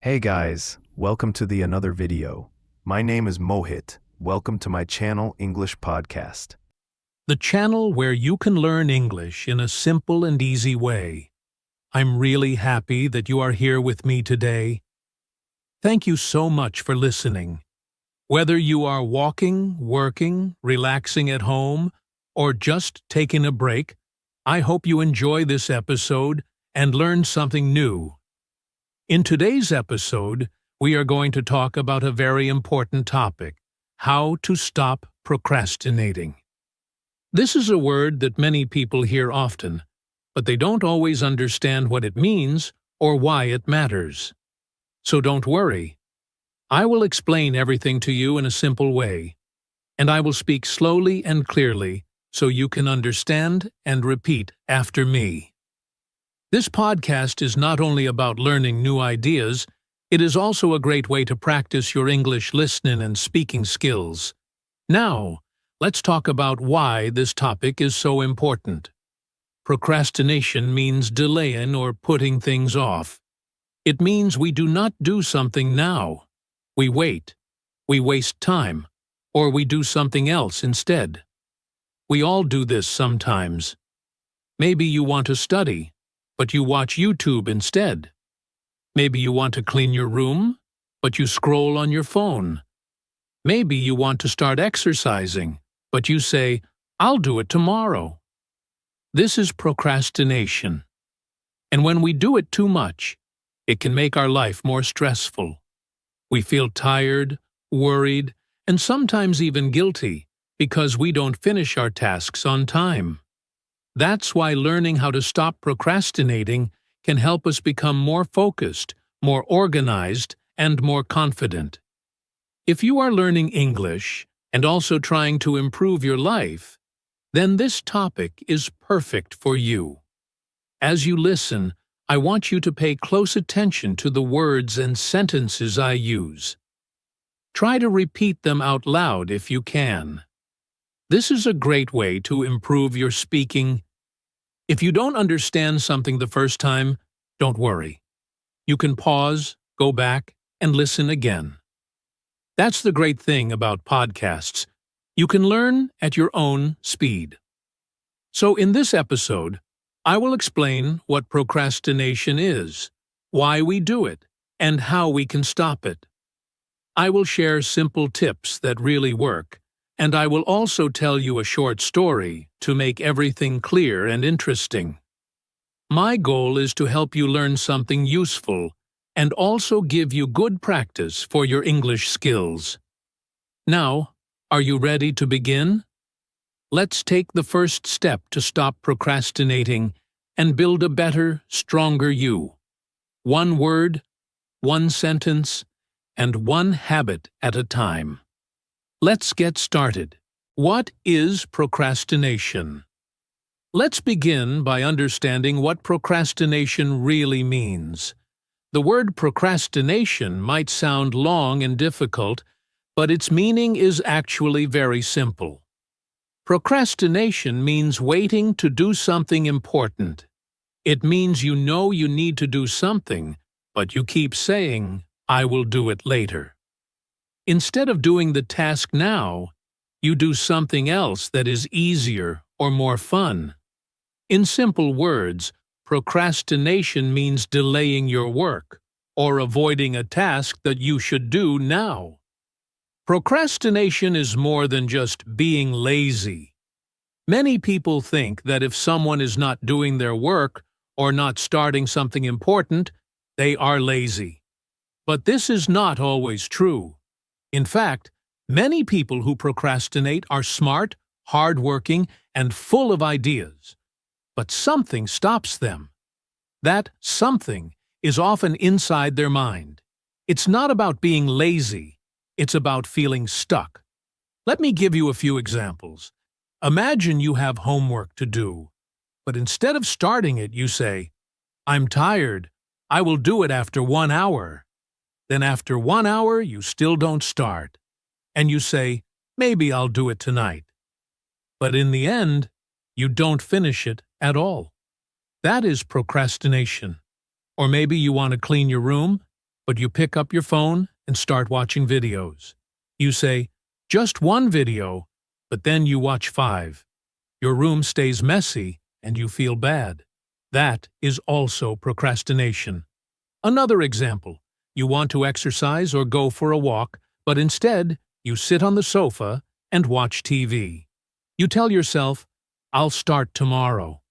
Hey guys, welcome to the another video. My name is Mohit. Welcome to my channel English Podcast. The channel where you can learn English in a simple and easy way. I'm really happy that you are here with me today. Thank you so much for listening. Whether you are walking, working, relaxing at home, or just taking a break, I hope you enjoy this episode and learn something new. In today's episode, we are going to talk about a very important topic: how to stop procrastinating. This is a word that many people hear often, but they don't always understand what it means or why it matters. So don't worry. I will explain everything to you in a simple way, and I will speak slowly and clearly so you can understand and repeat after me. This podcast is not only about learning new ideas, it is also a great way to practice your English listening and speaking skills. Now, let's talk about why this topic is so important. Procrastination means delaying or putting things off. It means we do not do something now. We wait. We waste time. Or we do something else instead. We all do this sometimes. Maybe you want to study, but you watch YouTube instead. Maybe you want to clean your room, but you scroll on your phone. Maybe you want to start exercising, but you say, "I'll do it tomorrow." This is procrastination. And when we do it too much, it can make our life more stressful. We feel tired, worried, and sometimes even guilty because we don't finish our tasks on time. That's why learning how to stop procrastinating can help us become more focused, more organized, and more confident. If you are learning English and also trying to improve your life, then this topic is perfect for you. As you listen, I want you to pay close attention to the words and sentences I use. Try to repeat them out loud if you can. This is a great way to improve your speaking. If you don't understand something the first time, don't worry. You can pause, go back, and listen again. That's the great thing about podcasts. You can learn at your own speed. So in this episode, I will explain what procrastination is, why we do it, and how we can stop it. I will share simple tips that really work, and I will also tell you a short story to make everything clear and interesting. My goal is to help you learn something useful and also give you good practice for your English skills. Now, are you ready to begin? Let's take the first step to stop procrastinating and build a better, stronger you. One word, one sentence, and one habit at a time. Let's get started. What is procrastination? Let's begin by understanding what procrastination really means. The word procrastination might sound long and difficult, but its meaning is actually very simple. Procrastination means waiting to do something important. It means you know you need to do something, but you keep saying, "I will do it later." Instead of doing the task now, you do something else that is easier or more fun. In simple words, procrastination means delaying your work or avoiding a task that you should do now. Procrastination is more than just being lazy. Many people think that if someone is not doing their work or not starting something important, they are lazy. But this is not always true. In fact, many people who procrastinate are smart, hardworking, and full of ideas. But something stops them. That something is often inside their mind. It's not about being lazy. It's about feeling stuck. Let me give you a few examples. Imagine you have homework to do, but instead of starting it, you say, "I'm tired. I will do it after 1 hour." Then after 1 hour, you still don't start. And you say, "Maybe I'll do it tonight." But in the end, you don't finish it at all. That is procrastination. Or maybe you want to clean your room, but you pick up your phone and start watching videos. You say, just one video, but then you watch 5. Your room stays messy and you feel bad. That is also procrastination. Another example, you want to exercise or go for a walk, but instead you sit on the sofa and watch TV. You tell yourself, I'll start tomorrow.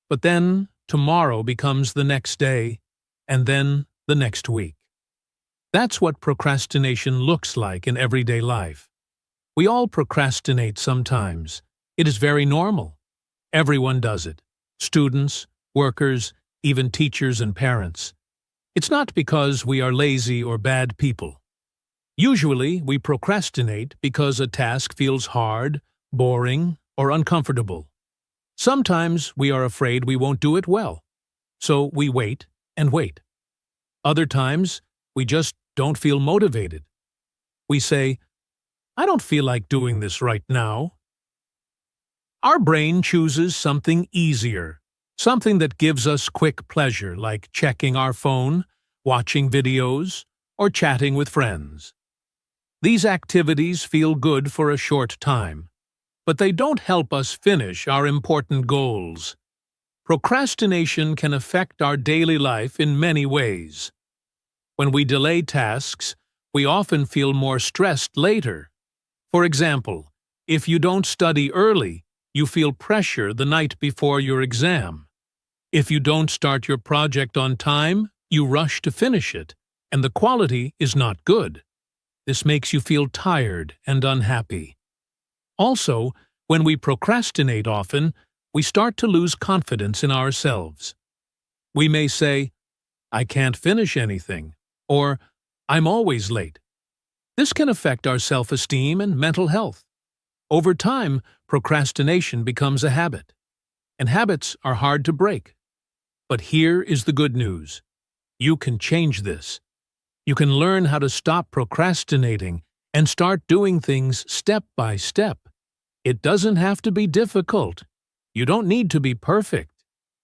But then tomorrow becomes the next day, and then the next week. That's what procrastination looks like in everyday life. We all procrastinate sometimes. It is very normal. Everyone does it. Students, workers, even teachers and parents. It's not because we are lazy or bad people. Usually, we procrastinate because a task feels hard, boring, or uncomfortable. Sometimes we are afraid we won't do it well, so we wait and wait. Other times, we just don't feel motivated. We say, I don't feel like doing this right now. Our brain chooses something easier, something that gives us quick pleasure, like checking our phone, watching videos, or chatting with friends. These activities feel good for a short time, but they don't help us finish our important goals. Procrastination can affect our daily life in many ways. When we delay tasks, we often feel more stressed later. For example, if you don't study early, you feel pressure the night before your exam. If you don't start your project on time, you rush to finish it, and the quality is not good. This makes you feel tired and unhappy. Also, when we procrastinate often, we start to lose confidence in ourselves. We may say, I can't finish anything, or I'm always late. This can affect our self-esteem and mental health. Over time, procrastination becomes a habit, and habits are hard to break. But here is the good news. You can change this. You can learn how to stop procrastinating and start doing things step by step. It doesn't have to be difficult. You don't need to be perfect.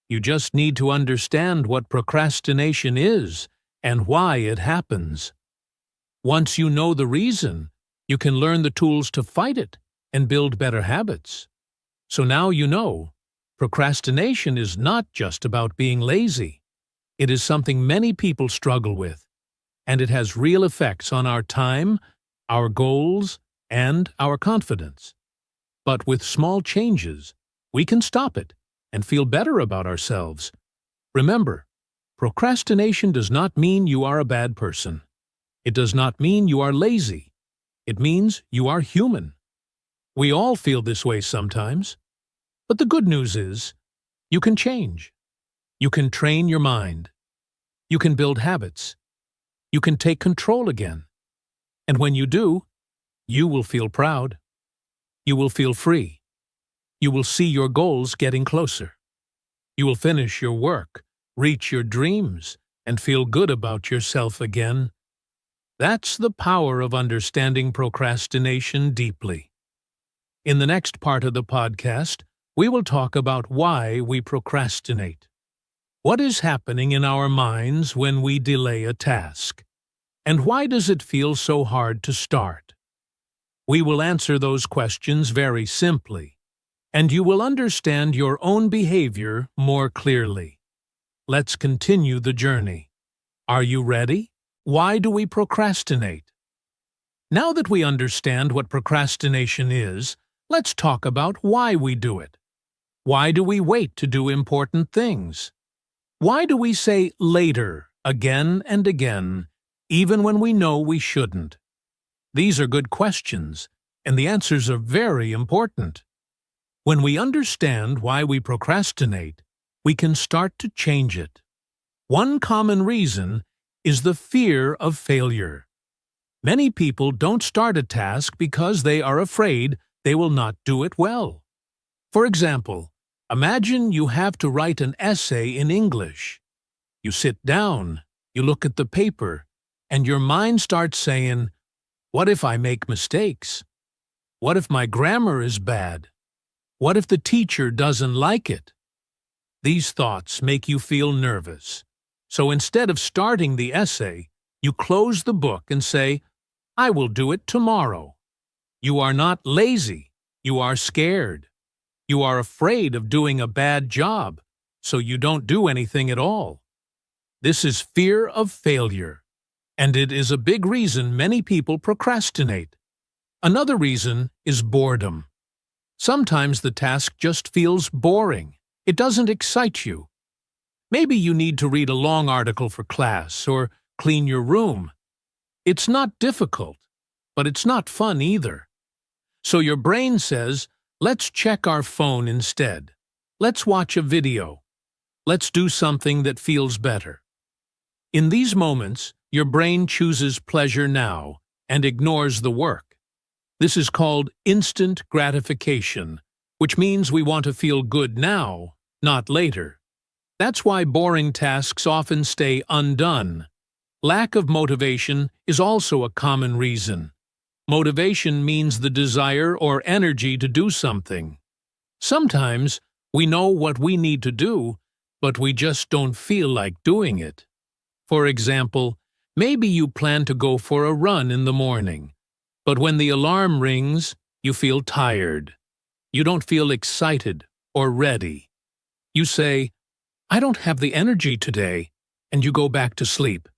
You just need to understand what procrastination is and why it happens. Once you know the reason, you can learn the tools to fight it and build better habits. So now you know, procrastination is not just about being lazy. It is something many people struggle with, and it has real effects on our time, our goals, and our confidence. But with small changes, we can stop it and feel better about ourselves. Remember, procrastination does not mean you are a bad person. It does not mean you are lazy. It means you are human. We all feel this way sometimes. But the good news is, you can change. You can train your mind. You can build habits. You can take control again. And when you do, you will feel proud. You will feel free. You will see your goals getting closer. You will finish your work, reach your dreams, and feel good about yourself again. That's the power of understanding procrastination deeply. In the next part of the podcast, we will talk about why we procrastinate. What is happening in our minds when we delay a task? And why does it feel so hard to start? We will answer those questions very simply, and you will understand your own behavior more clearly. Let's continue the journey. Are you ready? Why do we procrastinate? Now that we understand what procrastination is, let's talk about why we do it. Why do we wait to do important things? Why do we say later again and again, even when we know we shouldn't? These are good questions, and the answers are very important. When we understand why we procrastinate, we can start to change it. One common reason is the fear of failure. Many people don't start a task because they are afraid they will not do it well. For example, imagine you have to write an essay in English. You sit down, you look at the paper, and your mind starts saying, what if I make mistakes? What if my grammar is bad? What if the teacher doesn't like it? These thoughts make you feel nervous. So instead of starting the essay, You close the book and say, "I will do it tomorrow." You are not lazy. You are scared. You are afraid of doing a bad job, so you don't do anything at all. This is fear of failure, and it is a big reason many people procrastinate. Another reason is boredom. Sometimes the task just feels boring. It doesn't excite you. Maybe you need to read a long article for class or clean your room. It's not difficult, but it's not fun either. So your brain says, let's check our phone instead. Let's watch a video. Let's do something that feels better. In these moments, your brain chooses pleasure now and ignores the work. This is called instant gratification, which means we want to feel good now, not later. That's why boring tasks often stay undone. Lack of motivation is also a common reason. Motivation means the desire or energy to do something. Sometimes we know what we need to do, but we just don't feel like doing it. For example, maybe you plan to go for a run in the morning, but when the alarm rings, you feel tired. You don't feel excited or ready. You say, "I don't have the energy today," and you go back to sleep.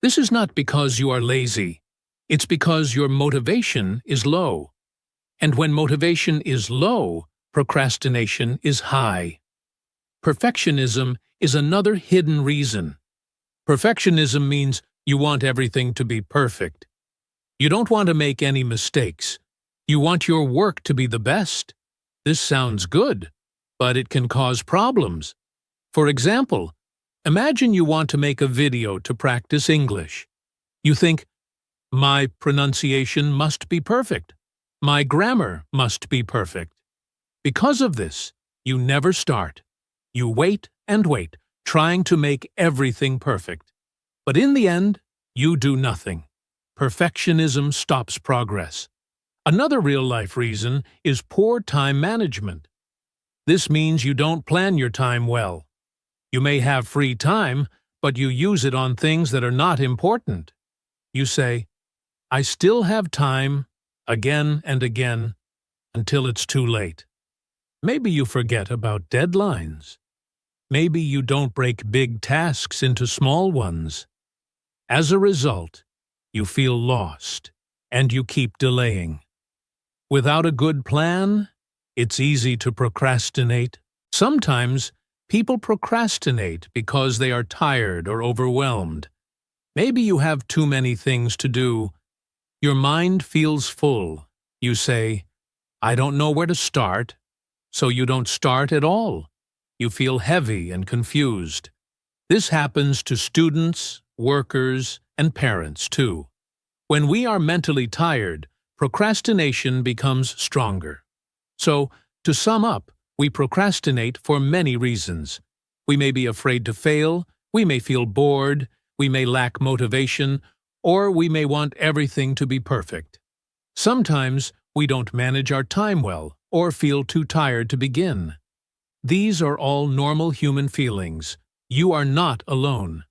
This is not because you are lazy. It's because your motivation is low. And when motivation is low, procrastination is high. Perfectionism is another hidden reason. Perfectionism means you want everything to be perfect. You don't want to make any mistakes. You want your work to be the best. This sounds good, but it can cause problems. For example, imagine you want to make a video to practice English. You think, my pronunciation must be perfect. My grammar must be perfect. Because of this, you never start. You wait and wait, trying to make everything perfect. But in the end, you do nothing. Perfectionism stops progress. Another real-life reason is poor time management. This means you don't plan your time well. You may have free time, but you use it on things that are not important. You say, "I still have time," again and again, until it's too late. Maybe you forget about deadlines. Maybe you don't break big tasks into small ones. As a result, you feel lost, and you keep delaying. Without a good plan, it's easy to procrastinate. Sometimes, people procrastinate because they are tired or overwhelmed. Maybe you have too many things to do. Your mind feels full. You say, "I don't know where to start," so you don't start at all. You feel heavy and confused. This happens to students, workers, and parents too. When we are mentally tired, procrastination becomes stronger. So, to sum up, we procrastinate for many reasons. We may be afraid to fail, we may feel bored, we may lack motivation, or we may want everything to be perfect. Sometimes we don't manage our time well or feel too tired to begin. These are all normal human feelings. You are not alone.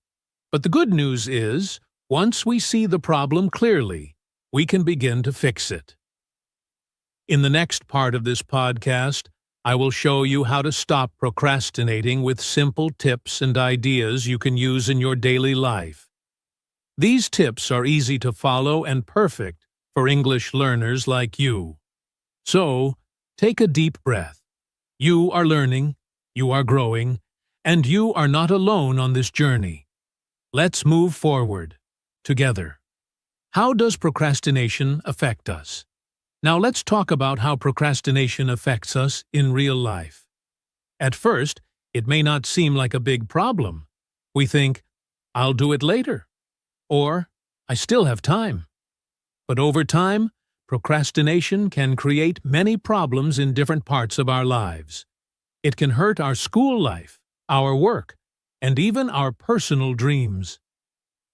But the good news is, once we see the problem clearly, we can begin to fix it. In the next part of this podcast, I will show you how to stop procrastinating with simple tips and ideas you can use in your daily life. These tips are easy to follow and perfect for English learners like you. So, take a deep breath. You are learning, you are growing, and you are not alone on this journey. Let's move forward, together. How does procrastination affect us? Now let's talk about how procrastination affects us in real life. At first, it may not seem like a big problem. We think, "I'll do it later," or "I still have time." But over time, procrastination can create many problems in different parts of our lives. It can hurt our school life, our work, and even our personal dreams.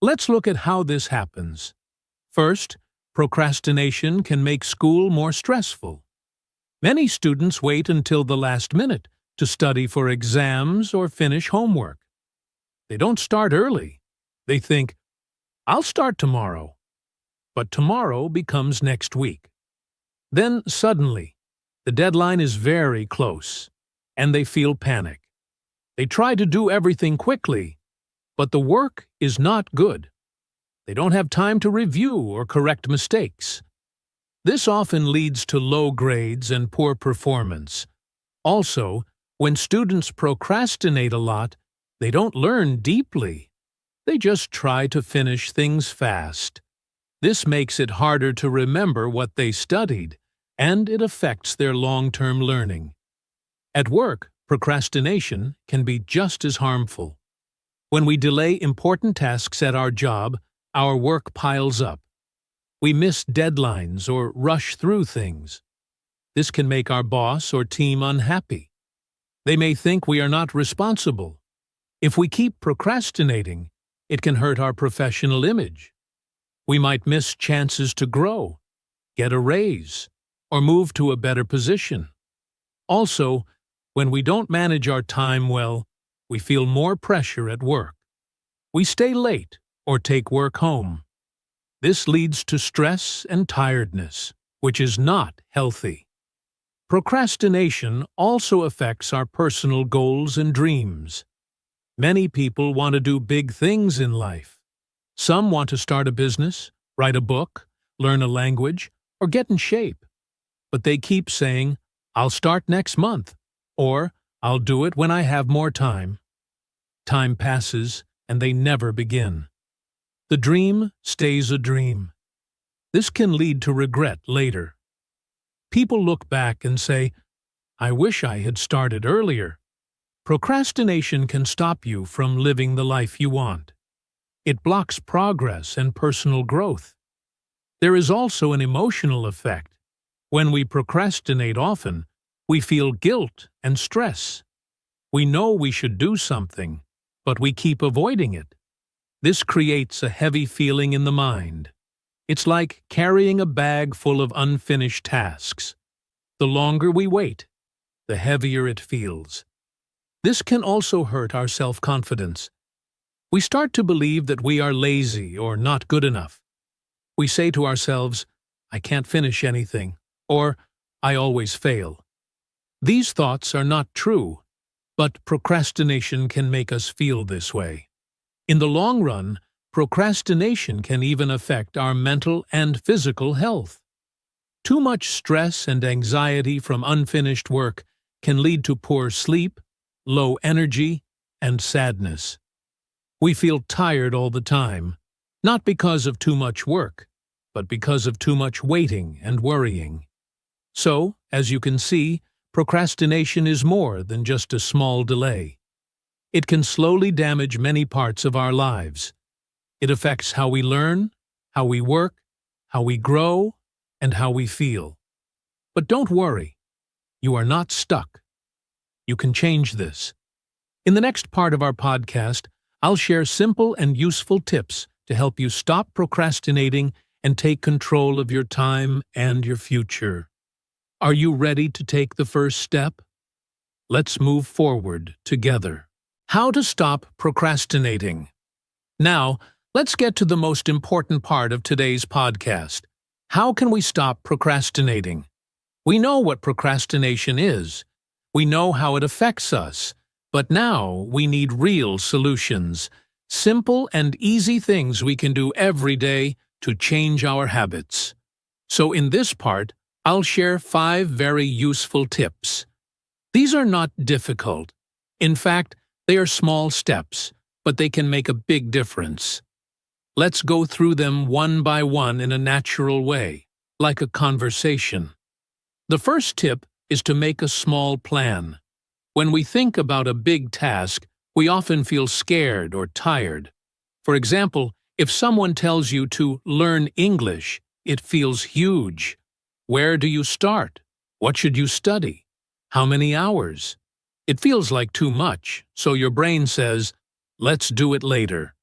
Let's look at how this happens. First, procrastination can make school more stressful. Many students wait until the last minute to study for exams or finish homework. They don't start early. They think, I'll start tomorrow. But tomorrow becomes next week. Then suddenly, the deadline is very close, and they feel panic. They try to do everything quickly, but the work is not good. They don't have time to review or correct mistakes. This often leads to low grades and poor performance. Also, when students procrastinate a lot, they don't learn deeply. They just try to finish things fast. This makes it harder to remember what they studied, and it affects their long-term learning. At work, procrastination can be just as harmful. When we delay important tasks at our job, our work piles up. We miss deadlines or rush through things. This can make our boss or team unhappy. They may think we are not responsible. If we keep procrastinating, it can hurt our professional image. We might miss chances to grow, get a raise, or move to a better position. Also, when we don't manage our time well, we feel more pressure at work. We stay late or take work home. This leads to stress and tiredness, which is not healthy. Procrastination also affects our personal goals and dreams. Many people want to do big things in life. Some want to start a business, write a book, learn a language, or get in shape. But they keep saying, "I'll start next month," or "I'll do it when I have more time." Time passes, and they never begin. The dream stays a dream. This can lead to regret later. People look back and say, "I wish I had started earlier." Procrastination can stop you from living the life you want. It blocks progress and personal growth. There is also an emotional effect. When we procrastinate often, we feel guilt and stress. We know we should do something, but we keep avoiding it. This creates a heavy feeling in the mind. It's like carrying a bag full of unfinished tasks. The longer we wait, the heavier it feels. This can also hurt our self-confidence. We start to believe that we are lazy or not good enough. We say to ourselves, "I can't finish anything," or "I always fail." These thoughts are not true, but procrastination can make us feel this way. In the long run, procrastination can even affect our mental and physical health. Too much stress and anxiety from unfinished work can lead to poor sleep, low energy, and sadness. We feel tired all the time, not because of too much work, but because of too much waiting and worrying. So, as you can see, procrastination is more than just a small delay. It can slowly damage many parts of our lives. It affects how we learn, how we work, how we grow, and how we feel. But don't worry. You are not stuck. You can change this. In the next part of our podcast, I'll share simple and useful tips to help you stop procrastinating and take control of your time and your future. Are you ready to take the first step? Let's move forward together. How to stop procrastinating. Now, let's get to the most important part of today's podcast. How can we stop procrastinating? We know what procrastination is. We know how it affects us. But now we need real solutions. Simple and easy things we can do every day to change our habits. So in this part, I'll share 5 very useful tips. These are not difficult. In fact, they are small steps, but they can make a big difference. Let's go through them one by one in a natural way, like a conversation. The first tip is to make a small plan. When we think about a big task, we often feel scared or tired. For example, if someone tells you to learn English, it feels huge. Where do you start? What should you study? How many hours? It feels like too much, so your brain says, "Let's do it later."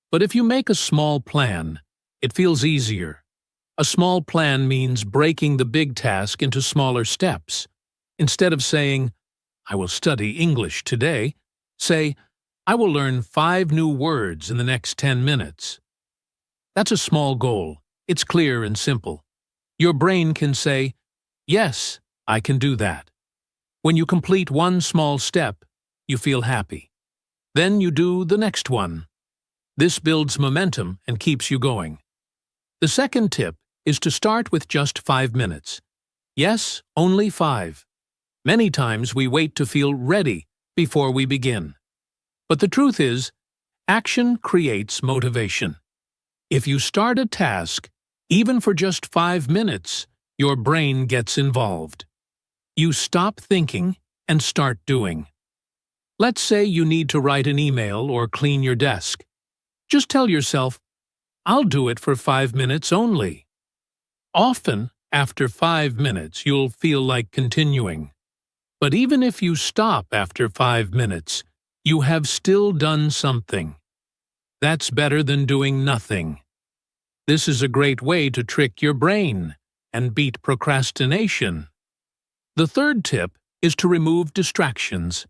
But if you make a small plan, it feels easier. A small plan means breaking the big task into smaller steps. Instead of saying, "I will study English today," say, "I will learn 5 new words in the next 10 minutes." That's a small goal. It's clear and simple. Your brain can say, "Yes, I can do that." When you complete one small step, you feel happy. Then you do the next one. This builds momentum and keeps you going. The second tip is to start with just 5 minutes. Yes, only 5. Many times we wait to feel ready before we begin. But the truth is, action creates motivation. If you start a task, even for just 5 minutes, your brain gets involved. You stop thinking and start doing. Let's say you need to write an email or clean your desk. Just tell yourself, "I'll do it for 5 minutes only." Often, after 5 minutes, you'll feel like continuing. But even if you stop after 5 minutes, you have still done something. That's better than doing nothing. This is a great way to trick your brain and beat procrastination. The third tip is to remove distractions.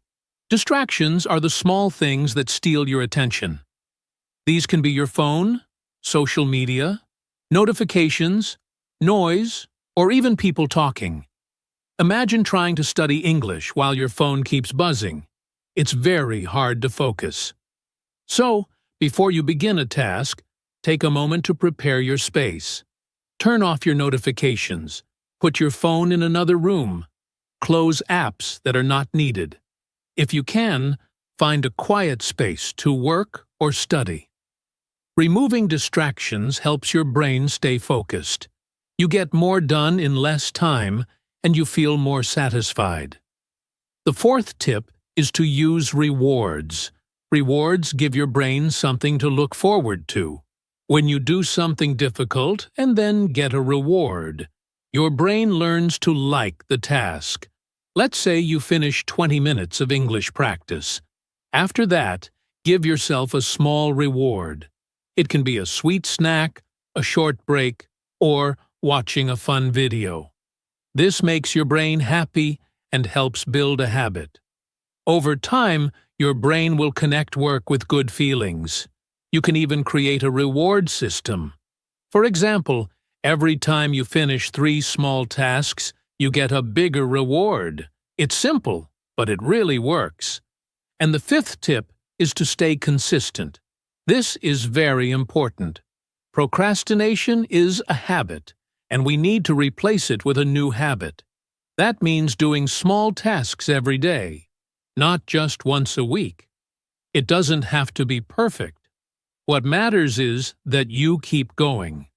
Distractions are the small things that steal your attention. These can be your phone, social media, notifications, noise, or even people talking. Imagine trying to study English while your phone keeps buzzing. It's very hard to focus. So, before you begin a task, take a moment to prepare your space. Turn off your notifications. Put your phone in another room. Close apps that are not needed. If you can, find a quiet space to work or study. Removing distractions helps your brain stay focused. You get more done in less time, and you feel more satisfied. The fourth tip is to use rewards. Rewards give your brain something to look forward to. When you do something difficult and then get a reward, your brain learns to like the task. Let's say you finish 20 minutes of English practice. After that, give yourself a small reward. It can be a sweet snack, a short break, or watching a fun video. This makes your brain happy and helps build a habit. Over time, your brain will connect work with good feelings. You can even create a reward system. For example, every time you finish 3 small tasks, you get a bigger reward. It's simple, but it really works. And the fifth tip is to stay consistent. This is very important. Procrastination is a habit, and we need to replace it with a new habit. That means doing small tasks every day, not just once a week. It doesn't have to be perfect. What matters is that you keep going.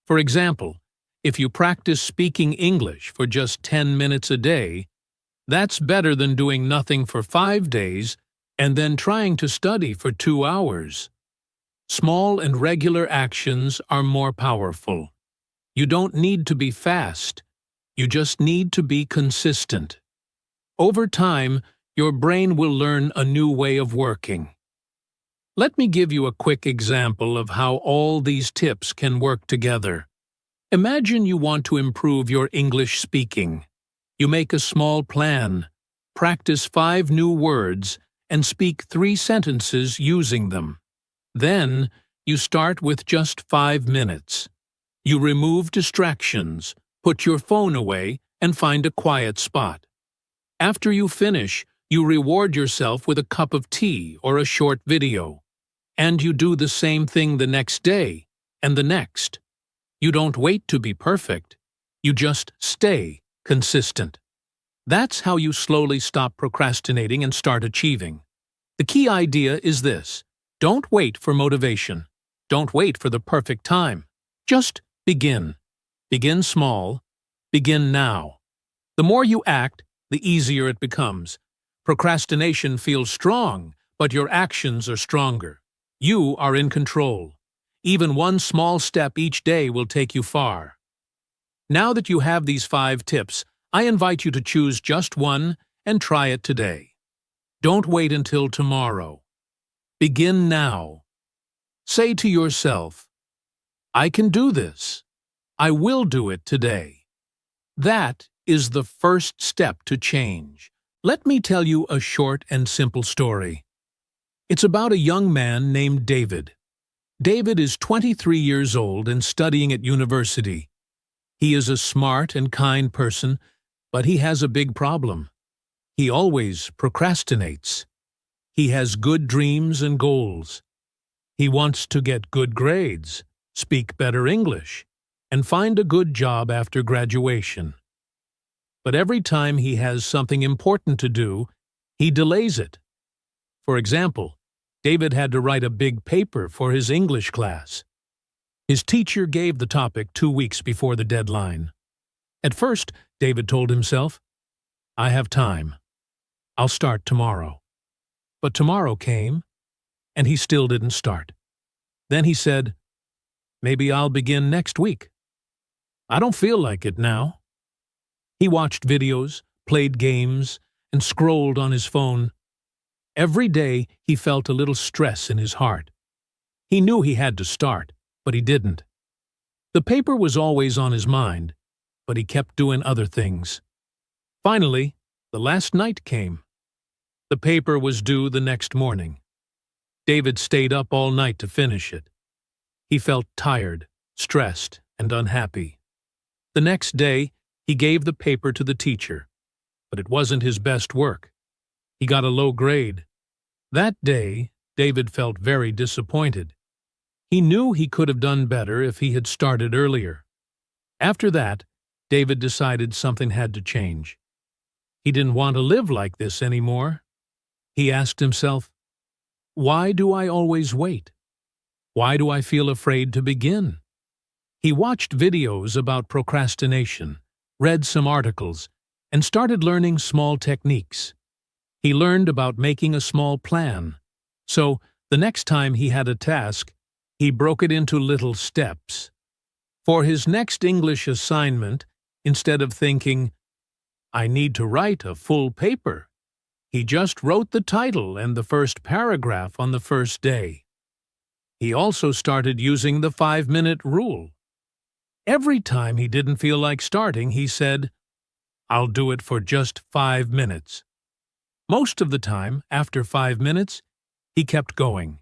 For example, if you practice speaking English for just 10 minutes a day, that's better than doing nothing for 5 days and then trying to study for 2 hours. Small and regular actions are more powerful. You don't need to be fast. You just need to be consistent. Over time, your brain will learn a new way of working. Let me give you a quick example of how all these tips can work together. Imagine you want to improve your English speaking. You make a small plan, practice 5 new words, and speak 3 sentences using them. Then, you start with just 5 minutes. You remove distractions, put your phone away, and find a quiet spot. After you finish, you reward yourself with a cup of tea or a short video. And you do the same thing the next day, and the next. You don't wait to be perfect. You just stay consistent. That's how you slowly stop procrastinating and start achieving. The key idea is this: don't wait for motivation. Don't wait for the perfect time. Just begin. Begin small. Begin now. The more you act, the easier it becomes. Procrastination feels strong, but your actions are stronger. You are in control. Even one small step each day will take you far. Now that you have these 5 tips, I invite you to choose just one and try it today. Don't wait until tomorrow. Begin now. Say to yourself, "I can do this. I will do it today." That is the first step to change. Let me tell you a short and simple story. It's about a young man named David. David is 23 years old and studying at university. He is a smart and kind person, but he has a big problem. He always procrastinates. He has good dreams and goals. He wants to get good grades, speak better English, and find a good job after graduation. But every time he has something important to do, he delays it. For example, David had to write a big paper for his English class. His teacher gave the topic 2 weeks before the deadline. At first, David told himself, "I have time. I'll start tomorrow." But tomorrow came, and he still didn't start. Then he said, "Maybe I'll begin next week. I don't feel like it now." He watched videos, played games, and scrolled on his phone. Every day he felt a little stress in his heart. He knew he had to start, but he didn't. The paper was always on his mind, but he kept doing other things. Finally, the last night came. The paper was due the next morning. David stayed up all night to finish it. He felt tired, stressed, and unhappy. The next day, he gave the paper to the teacher, but it wasn't his best work. He got a low grade. That day, David felt very disappointed. He knew he could have done better if he had started earlier. After that, David decided something had to change. He didn't want to live like this anymore. He asked himself, "Why do I always wait? Why do I feel afraid to begin?" He watched videos about procrastination, read some articles, and started learning small techniques. He learned about making a small plan. So, the next time he had a task, he broke it into little steps. For his next English assignment, instead of thinking, "I need to write a full paper," he just wrote the title and the first paragraph on the first day. He also started using the 5-minute rule. Every time he didn't feel like starting, he said, "I'll do it for just 5 minutes." Most of the time, after 5 minutes, he kept going.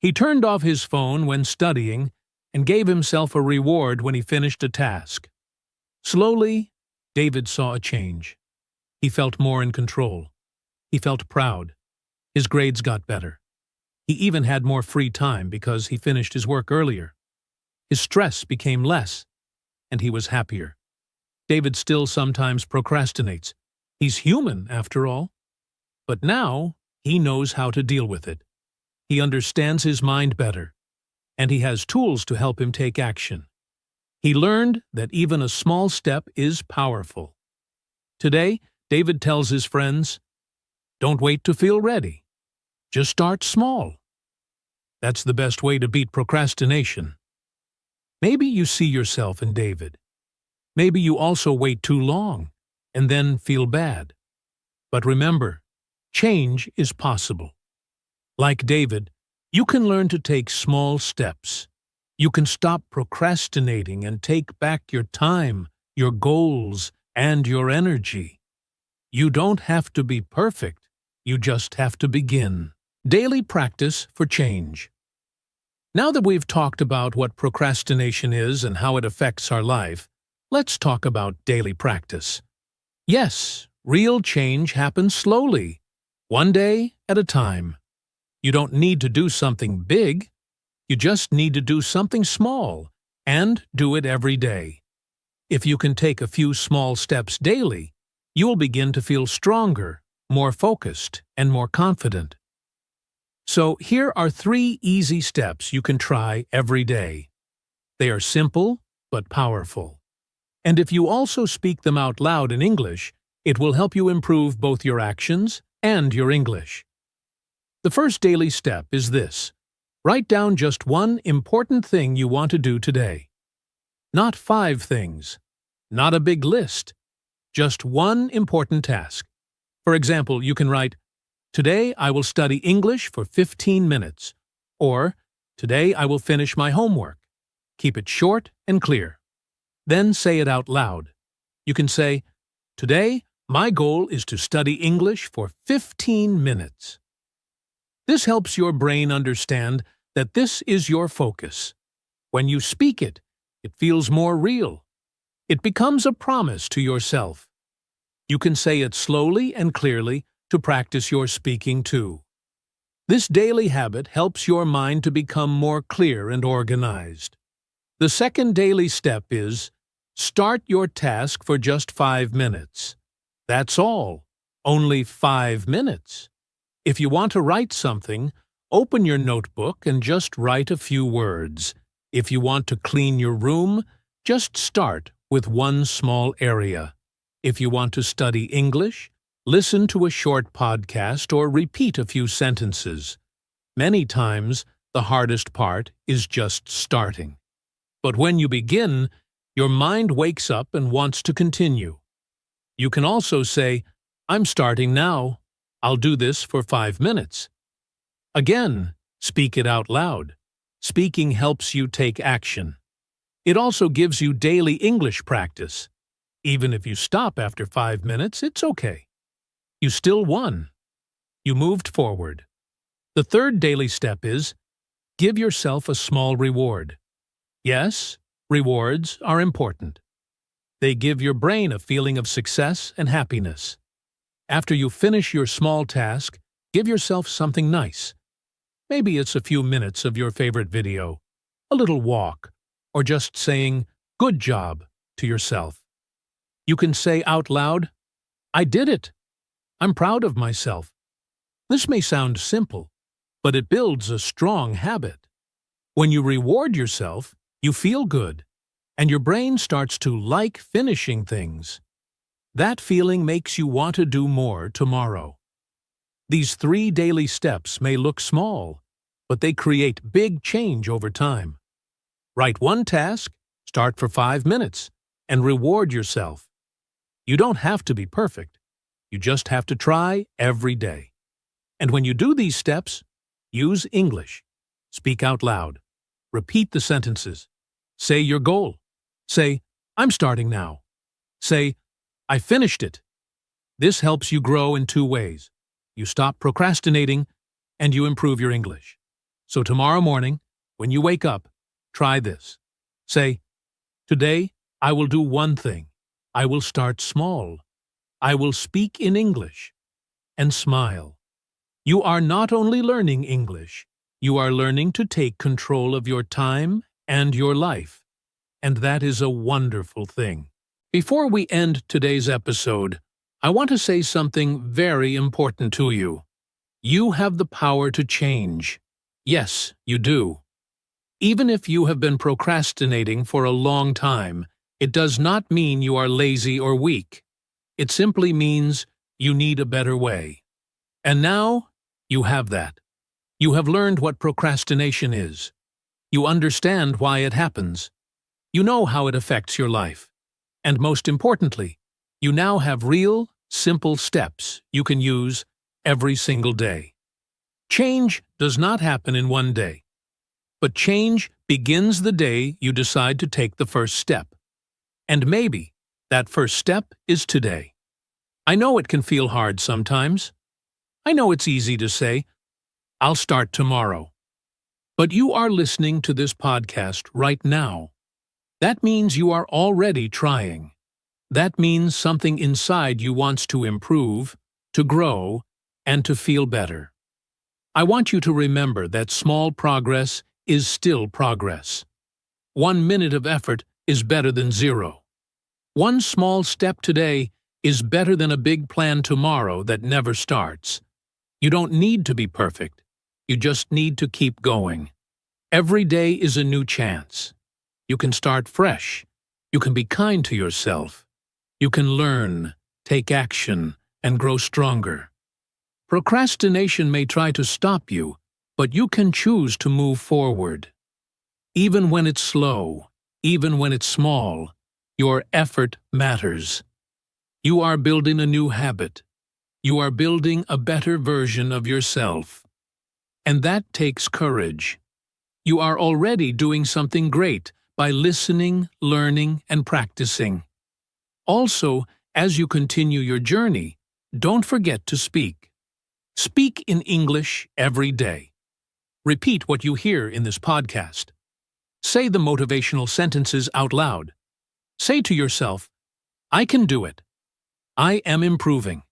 He turned off his phone when studying and gave himself a reward when he finished a task. Slowly, David saw a change. He felt more in control. He felt proud. His grades got better. He even had more free time because he finished his work earlier. His stress became less, and he was happier. David still sometimes procrastinates. He's human, after all. But now, he knows how to deal with it. He understands his mind better, and he has tools to help him take action. He learned that even a small step is powerful. Today, David tells his friends, "Don't wait to feel ready. Just start small." That's the best way to beat procrastination. Maybe you see yourself in David. Maybe you also wait too long and then feel bad. But remember, change is possible. Like David, you can learn to take small steps. You can stop procrastinating and take back your time, your goals, and your energy. You don't have to be perfect. You just have to begin. Daily practice for change. Now that we've talked about what procrastination is and how it affects our life, let's talk about daily practice. Yes, real change happens slowly, one day at a time. You don't need to do something big. You just need to do something small, and do it every day. If you can take a few small steps daily, you will begin to feel stronger, more focused, and more confident. So here are 3 easy steps you can try every day. They are simple but powerful. And if you also speak them out loud in English, it will help you improve both your actions and your English. The first daily step is this. Write down just one important thing you want to do today. Not 5 things. Not a big list. Just one important task. For example, you can write, "Today I will study English for 15 minutes." Or, "Today I will finish my homework." Keep it short and clear. Then say it out loud. You can say, "Today, my goal is to study English for 15 minutes." This helps your brain understand that this is your focus. When you speak it, it feels more real. It becomes a promise to yourself. You can say it slowly and clearly to practice your speaking too. This daily habit helps your mind to become more clear and organized. The second daily step is start your task for just 5 minutes. That's all. Only 5 minutes. If you want to write something, open your notebook and just write a few words. If you want to clean your room, just start with one small area. If you want to study English, listen to a short podcast or repeat a few sentences. Many times, the hardest part is just starting. But when you begin, your mind wakes up and wants to continue. You can also say, "I'm starting now. I'll do this for 5 minutes." Again, speak it out loud. Speaking helps you take action. It also gives you daily English practice. Even if you stop after 5 minutes, it's okay. You still won. You moved forward. The third daily step is give yourself a small reward. Yes, rewards are important. They give your brain a feeling of success and happiness. After you finish your small task, give yourself something nice. Maybe it's a few minutes of your favorite video, a little walk, or just saying, "Good job," to yourself. You can say out loud, "I did it. I'm proud of myself." This may sound simple, but it builds a strong habit. When you reward yourself, you feel good, and your brain starts to like finishing things. That feeling makes you want to do more tomorrow. These 3 daily steps may look small, but they create big change over time. Write one task, start for 5 minutes, and reward yourself. You don't have to be perfect. You just have to try every day. And when you do these steps, use English. Speak out loud. Repeat the sentences. Say your goal. Say, "I'm starting now." Say, "I finished it." This helps you grow in 2 ways. You stop procrastinating, and you improve your English. So tomorrow morning, when you wake up, try this. Say, "Today, I will do one thing. I will start small. I will speak in English." And smile. You are not only learning English, you are learning to take control of your time and your life. And that is a wonderful thing. Before we end today's episode, I want to say something very important to you. You have the power to change. Yes, you do. Even if you have been procrastinating for a long time, it does not mean you are lazy or weak. It simply means you need a better way. And now, you have that. You have learned what procrastination is. You understand why it happens. You know how it affects your life. And most importantly, you now have real, simple steps you can use every single day. Change does not happen in one day. But change begins the day you decide to take the first step. And maybe that first step is today. I know it can feel hard sometimes. I know it's easy to say, "I'll start tomorrow." But you are listening to this podcast right now. That means you are already trying. That means something inside you wants to improve, to grow, and to feel better. I want you to remember that small progress is still progress. 1 minute of effort is better than 0. One small step today is better than a big plan tomorrow that never starts. You don't need to be perfect. You just need to keep going. Every day is a new chance. You can start fresh. You can be kind to yourself. You can learn, take action, and grow stronger. Procrastination may try to stop you, but you can choose to move forward. Even when it's slow, even when it's small, your effort matters. You are building a new habit. You are building a better version of yourself. And that takes courage. You are already doing something great by listening, learning, and practicing. Also, as you continue your journey, don't forget to speak. Speak in English every day. Repeat what you hear in this podcast. Say the motivational sentences out loud. Say to yourself, I can do it. I am improving.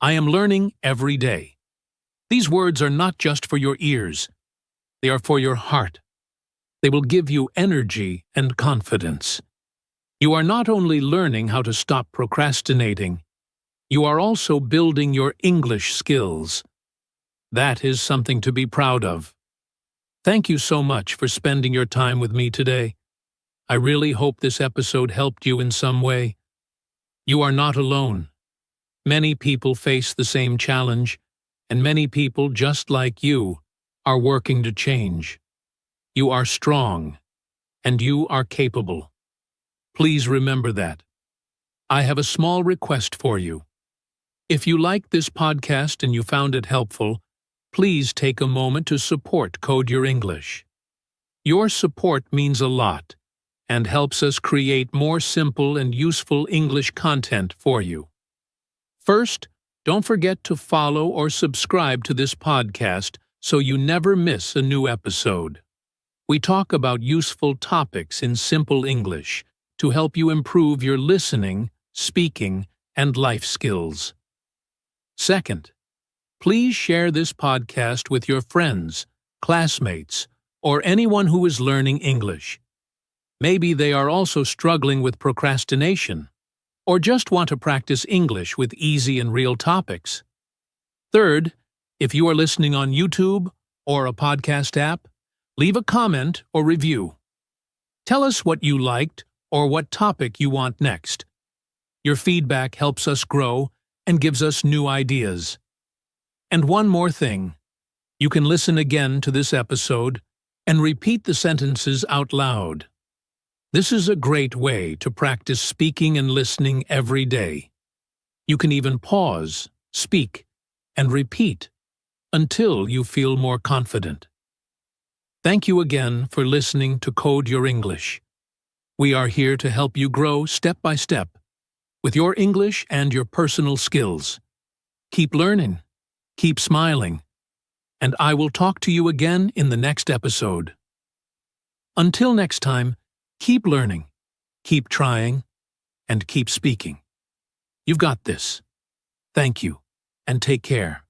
I am learning every day. These words are not just for your ears. They are for your heart. They will give you energy and confidence. You are not only learning how to stop procrastinating, you are also building your English skills. That is something to be proud of. Thank you so much for spending your time with me today. I really hope this episode helped you in some way. You are not alone. Many people face the same challenge, and many people just like you are working to change. You are strong, and you are capable. Please remember that. I have a small request for you. If you liked this podcast and you found it helpful, please take a moment to support Code Your English. Your support means a lot and helps us create more simple and useful English content for you. First, don't forget to follow or subscribe to this podcast so you never miss a new episode. We talk about useful topics in simple English to help you improve your listening, speaking, and life skills. Second, please share this podcast with your friends, classmates, or anyone who is learning English. Maybe they are also struggling with procrastination, or just want to practice English with easy and real topics. Third, if you are listening on YouTube or a podcast app, leave a comment or review. Tell us what you liked or what topic you want next. Your feedback helps us grow and gives us new ideas. And one more thing, you can listen again to this episode and repeat the sentences out loud. This is a great way to practice speaking and listening every day. You can even pause, speak, and repeat until you feel more confident. Thank you again for listening to Code Your English. We are here to help you grow step by step with your English and your personal skills. Keep learning, keep smiling, and I will talk to you again in the next episode. Until next time, keep learning, keep trying, and keep speaking. You've got this. Thank you, and take care.